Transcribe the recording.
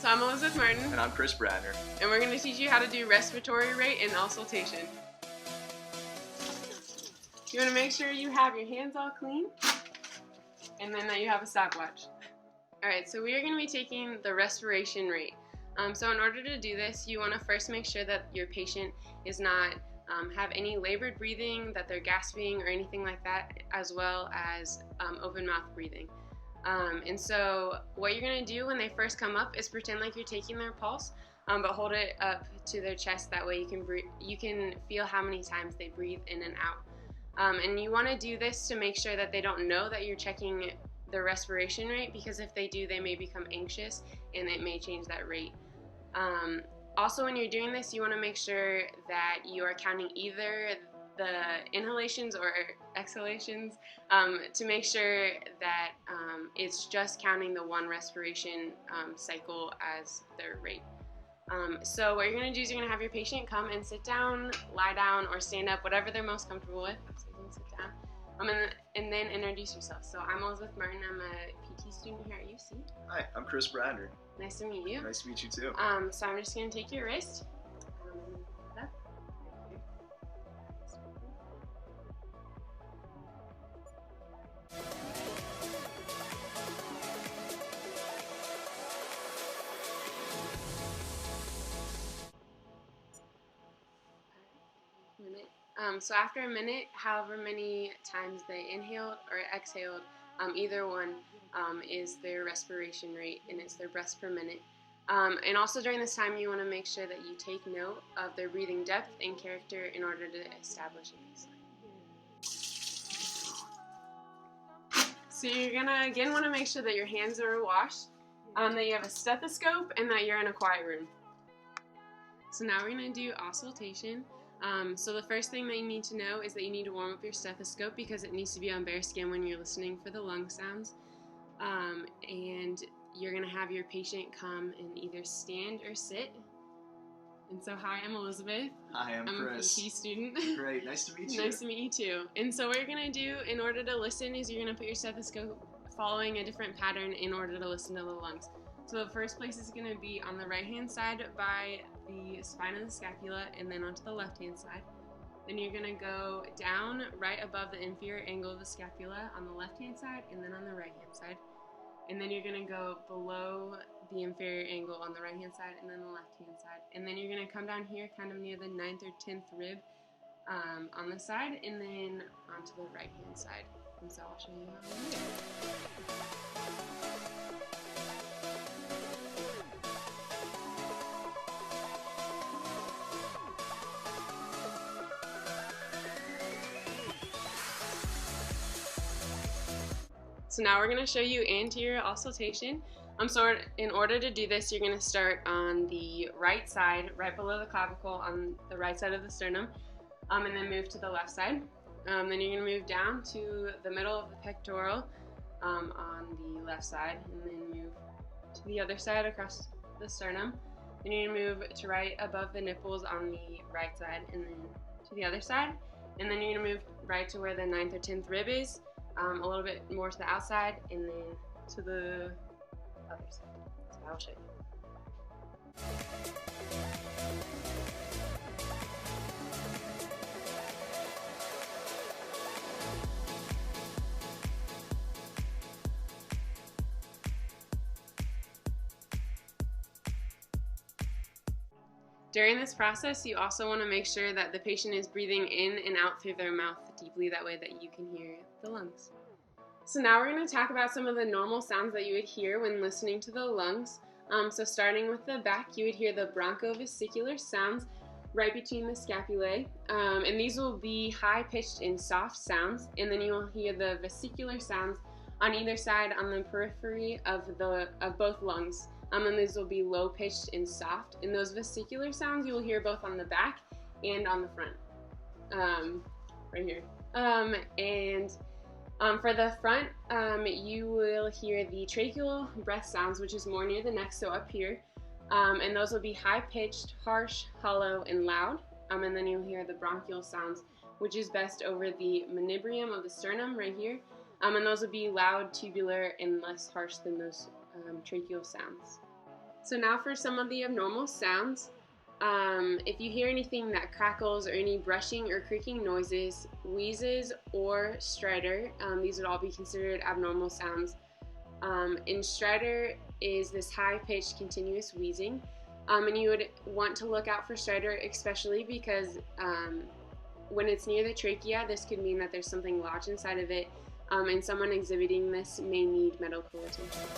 So I'm Elizabeth Martin. And I'm Chris Bradner. And we're going to teach you how to do respiratory rate and auscultation. You want to make sure you have your hands all clean and then that you have a stopwatch. Alright, so we are going to be taking the respiration rate. So in order to do this, you want to first make sure that your patient is not have any labored breathing, that they're gasping or anything like that, as well as open mouth breathing. And so what you're going to do when they first come up is pretend like you're taking their pulse, but hold it up to their chest. That way you can feel how many times they breathe in and out. And you want to do this to make sure that they don't know that you're checking their respiration rate, because if they do, they may become anxious and it may change that rate. Also, when you're doing this, you want to make sure that you are counting either the inhalations or exhalations to make sure that it's just counting the one respiration cycle as their rate. So what you're going to do is you're going to have your patient come and sit down, lie down, or stand up, whatever they're most comfortable with. So you can sit down. And then introduce yourself. So I'm Elizabeth Martin. I'm a PT student here at UC. Hi, I'm Chris Bradner. Nice to meet you. Nice to meet you too. So I'm just going to take your wrist. So after a minute, however many times they inhaled or exhaled, either one is their respiration rate, and it's their breaths per minute. And also during this time, you want to make sure that you take note of their breathing depth and character in order to establish a baseline. So you're going to, again, want to make sure that your hands are washed, that you have a stethoscope, and that you're in a quiet room. So now we're going to do auscultation. So the first thing that you need to know is that you need to warm up your stethoscope because it needs to be on bare skin when you're listening for the lung sounds. And you're going to have your patient come and either stand or sit. And so, hi, I'm Elizabeth. Hi, I'm Chris. I'm a PT student. Great, nice to meet you. Nice to meet you too. And so what you're going to do in order to listen is you're going to put your stethoscope following a different pattern in order to listen to the lungs. So the first place is going to be on the right-hand side by the spine of the scapula, and then onto the left-hand side. Then you're going to go down right above the inferior angle of the scapula on the left-hand side, and then on the right-hand side. And then you're going to go below the inferior angle on the right-hand side, and then the left-hand side. And then you're going to come down here kind of near the 9th or 10th rib on the side, and then onto the right-hand side. And so I'll show you how to do it. So now we're going to show you anterior auscultation. So in order to do this, you're going to start on the right side, right below the clavicle, on the right side of the sternum, and then move to the left side. Then you're going to move down to the middle of the pectoral on the left side, and then move to the other side across the sternum. Then you're going to move to right above the nipples on the right side, and then to the other side. And then you're going to move right to where the 9th or 10th rib is. A little bit more to the outside, and then to the other side. So I'll show you. During this process, you also want to make sure that the patient is breathing in and out through their mouth deeply, that way that you can hear the lungs. So now we're going to talk about some of the normal sounds that you would hear when listening to the lungs. So starting with the back, you would hear the bronchovesicular sounds right between the scapulae, and these will be high-pitched and soft sounds, and then you will hear the vesicular sounds on either side on the periphery of both lungs. And these will be low-pitched and soft. And those vesicular sounds you will hear both on the back and on the front, right here. For the front, you will hear the tracheal breath sounds, which is more near the neck, so up here. And those will be high-pitched, harsh, hollow, and loud. And then you'll hear the bronchial sounds, which is best over the manubrium of the sternum right here. And those will be loud, tubular, and less harsh than those tracheal sounds. So now for some of the abnormal sounds. If you hear anything that crackles or any brushing or creaking noises, wheezes, or stridor, these would all be considered abnormal sounds. And stridor is this high-pitched continuous wheezing. And you would want to look out for stridor, especially because when it's near the trachea, this could mean that there's something lodged inside of it, and someone exhibiting this may need medical attention.